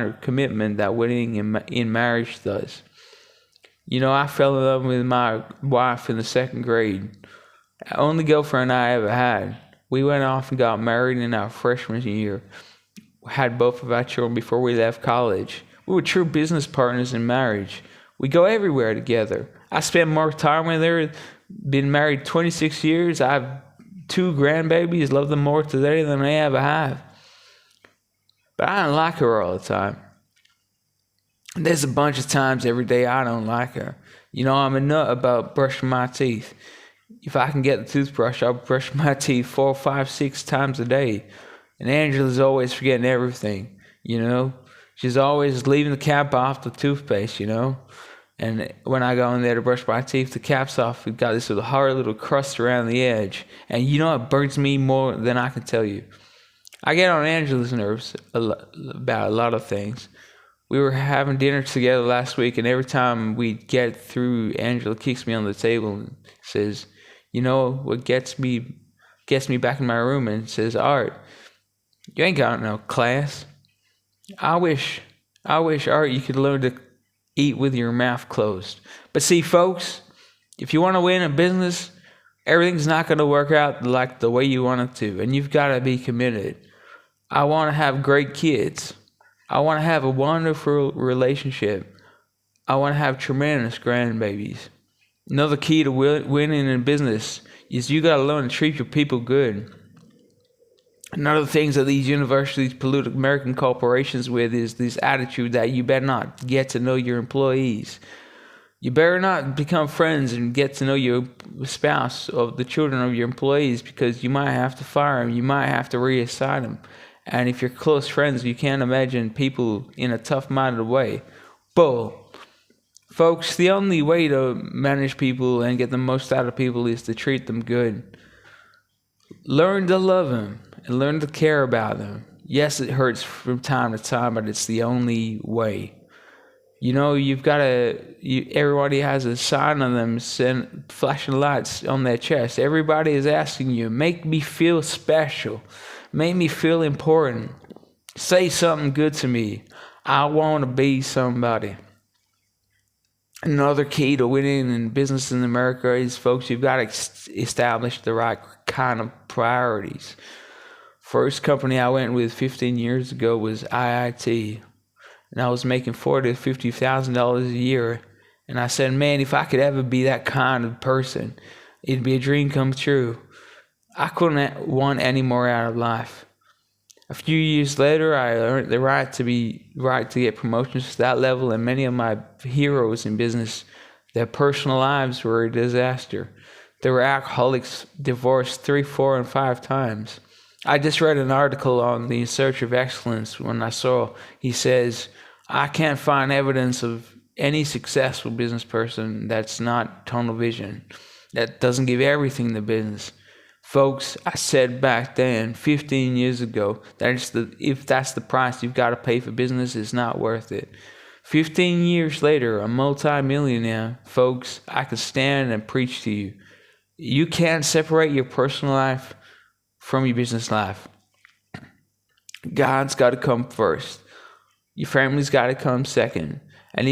of commitment that winning in marriage does. You know, I fell in love with my wife in the second grade. The only girlfriend I ever had. We went off and got married in our freshman year. Had both of our children before we left college. We were true business partners in marriage. We go everywhere together. I spent more time with her. Been married 26 years. I have 2 grandbabies. Love them more today than I ever have. But I don't like her all the time. There's a bunch of times every day I don't like her. You know, I'm a nut about brushing my teeth. If I can get the toothbrush, I'll brush my teeth 4, 5, 6 times a day. And Angela's always forgetting everything, you know. She's always leaving the cap off the toothpaste, you know. And when I go in there to brush my teeth, the cap's off. We've got this little hard little crust around the edge. And you know, it burns me more than I can tell you. I get on Angela's nerves about a lot of things. We were having dinner together last week, and every time we get through, Angela kicks me on the table and says, you know, what gets me back in my room, and says, Art, you ain't got no class. I wish, Art, you could learn to eat with your mouth closed. But see, folks, if you want to win a business, everything's not going to work out like the way you want it to, and you've got to be committed. I want to have great kids. I want to have a wonderful relationship. I want to have tremendous grandbabies. Another key to winning in business is you got to learn to treat your people good. Another things that these universities pollute American corporations with is this attitude that you better not get to know your employees. You better not become friends and get to know your spouse or the children of your employees, because you might have to fire them. You might have to reassign them. And if you're close friends, you can't imagine people in a tough-minded way. Bull. Folks, the only way to manage people and get the most out of people is to treat them good. Learn to love them and learn to care about them. Yes, it hurts from time to time, but it's the only way. You know, everybody has a sign on them, flashing lights on their chest. Everybody is asking you, make me feel special. Make me feel important. Say something good to me. I want to be somebody. Another key to winning in business in America is, folks, you've got to establish the right kind of priorities. First company I went with 15 years ago was IIT. And I was making $40,000 to $50,000 a year. And I said, man, if I could ever be that kind of person, it'd be a dream come true. I couldn't want any more out of life. A few years later, I earned the right to get promotions to that level, and many of my heroes in business, their personal lives were a disaster. They were alcoholics, divorced 3, 4, and 5 times. I just read an article on the In Search of Excellence when he says, I can't find evidence of any successful business person that's not tunnel vision, that doesn't give everything to business. Folks, I said back then, 15 years ago, if that's the price you've got to pay for business, it's not worth it. 15 years later, a multi-millionaire, folks, I can stand and preach to you. You can't separate your personal life from your business life. God's got to come first. Your family's got to come second. And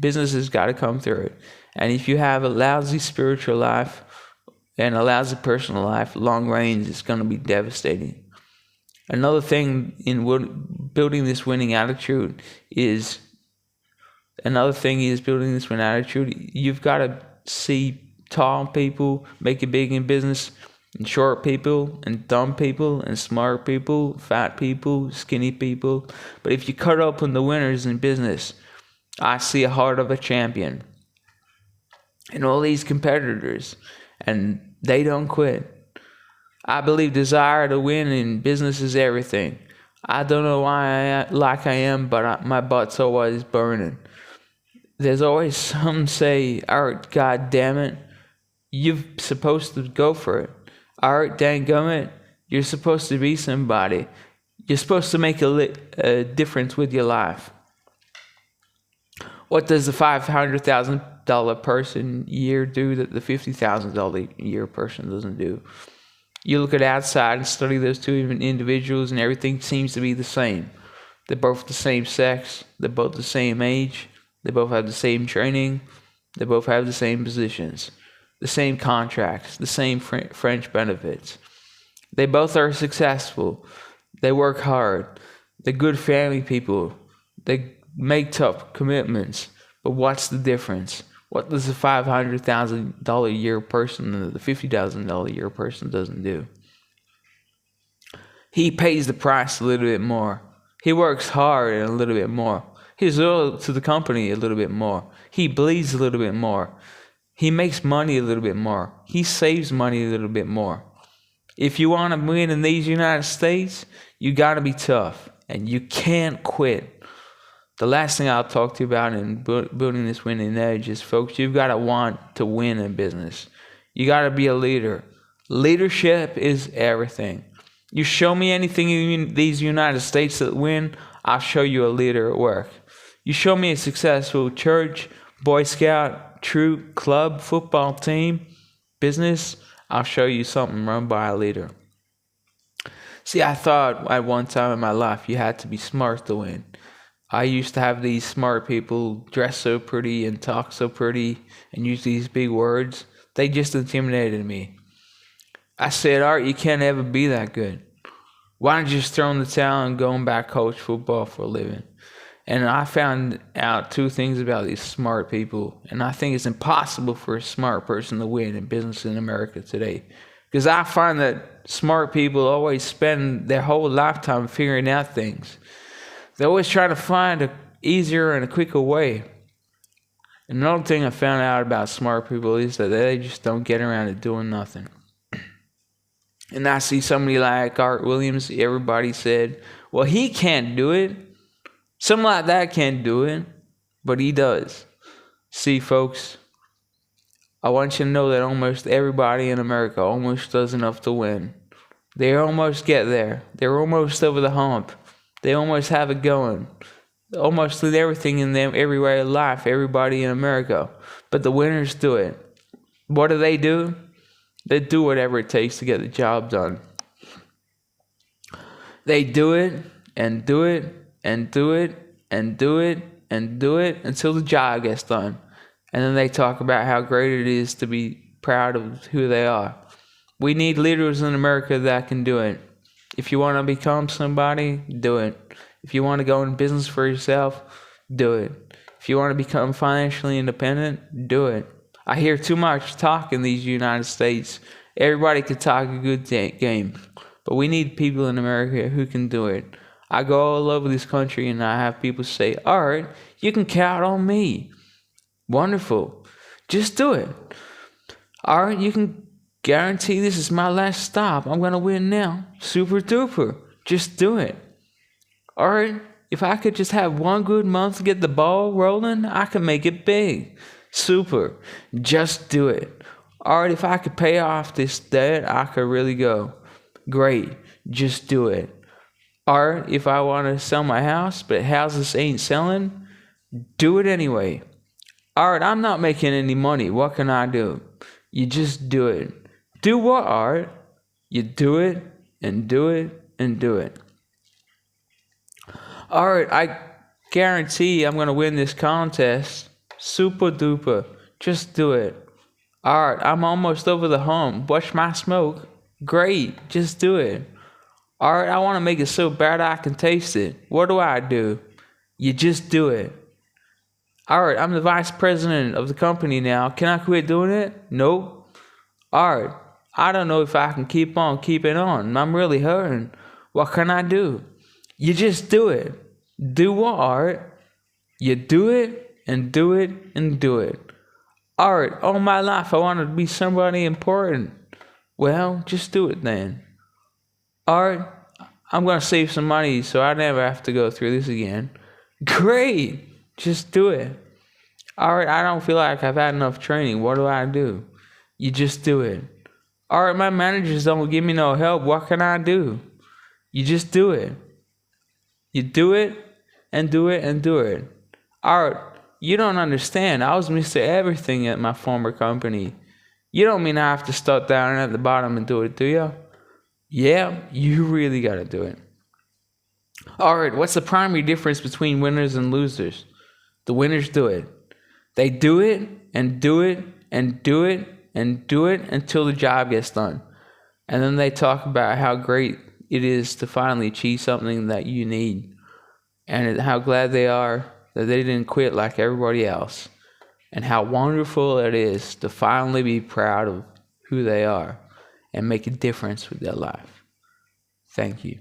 business has got to come third. And if you have a lousy spiritual life and a lousy personal life, long range is going to be devastating. Another thing in building this winning attitude is, you've got to see tall people make it big in business, and short people, and dumb people, and smart people, fat people, skinny people. But if you cut open the winners in business, I see a heart of a champion. And all these competitors, and they don't quit. I believe desire to win in business is everything. I don't know why I am, but my butt's always burning. There's always some say, Art, God damn it, you're supposed to go for it. Art, dangum, you're supposed to be somebody. You're supposed to make a difference with your life. What does the $500,000 person year do that the $50,000 year person doesn't do? You look at outside and study those two individuals, and everything seems to be the same. They're both the same sex. They're both the same age. They both have the same training. They both have the same positions, the same contracts, the same French benefits. They both are successful. They work hard. They're good family people. They make tough commitments. But what's the difference? What does a $500,000 a year person and the $50,000 a year person doesn't do? He pays the price a little bit more. He works hard and a little bit more. He's loyal to the company a little bit more. He bleeds a little bit more. He makes money a little bit more. He saves money a little bit more. If you want to win in these United States, you got to be tough. And you can't quit. The last thing I'll talk to you about in building this winning edge is, folks, you've got to want to win in business. You got to be a leader. Leadership is everything. You show me anything in these United States that win, I'll show you a leader at work. You show me a successful church, Boy Scout, troop, club, football team, business, I'll show you something run by a leader. See, I thought at one time in my life you had to be smart to win. I used to have these smart people dress so pretty and talk so pretty and use these big words. They just intimidated me. I said, Art, you can't ever be that good. Why don't you just throw in the towel and go back coach football for a living? And I found out two things about these smart people. And I think it's impossible for a smart person to win in business in America today. Because I find that smart people always spend their whole lifetime figuring out things. They always try to find an easier and a quicker way. And another thing I found out about smart people is that they just don't get around to doing nothing. And I see somebody like Art Williams, everybody said, well, he can't do it. Something like that can't do it, but he does. See, folks, I want you to know that almost everybody in America almost does enough to win. They almost get there. They're almost over the hump. They almost have it going. Almost did everything in them, every way of life, everybody in America. But the winners do it. What do? They do whatever it takes to get the job done. They do it and do it and do it and do it and do it until the job gets done. And then they talk about how great it is to be proud of who they are. We need leaders in America that can do it. If you want to become somebody, do it. If you want to go in business for yourself, do it. If you want to become financially independent, do it. I hear too much talk in these United States. Everybody can talk a good game, but we need people in America who can do it. I go all over this country and I have people say, all right, you can count on me. Wonderful. Just do it. All right, you can guarantee this is my last stop. I'm going to win now. Super duper. Just do it. All right, if I could just have one good month to get the ball rolling, I can make it big. Super. Just do it. All right, if I could pay off this debt, I could really go. Great. Just do it. All right, if I want to sell my house, but houses ain't selling, do it anyway. All right, I'm not making any money. What can I do? You just do it. Do what, Art? You do it and do it and do it. All right, I guarantee I'm going to win this contest. Super duper. Just do it. All right, I'm almost over the hump. Watch my smoke. Great. Just do it. All right, I want to make it so bad I can taste it. What do? You just do it. All right, I'm the vice president of the company now. Can I quit doing it? Nope. All right, I don't know if I can keep on keeping on. I'm really hurting. What can I do? You just do it. Do what, Art? You do it and do it and do it. All right, all my life I wanted to be somebody important. Well, just do it then. All right, I'm going to save some money so I never have to go through this again. Great. Just do it. All right, I don't feel like I've had enough training. What do? You just do it. All right, my managers don't give me no help. What can I do? You just do it. You do it and do it and do it. All right, you don't understand. I was Mr. Everything at my former company. You don't mean I have to start down at the bottom and do it, do you? Yeah, you really got to do it. All right, what's the primary difference between winners and losers? The winners do it. They do it and do it and do it and do it until the job gets done. And then they talk about how great it is to finally achieve something that you need, and how glad they are that they didn't quit like everybody else, and how wonderful it is to finally be proud of who they are and make a difference with their life. Thank you.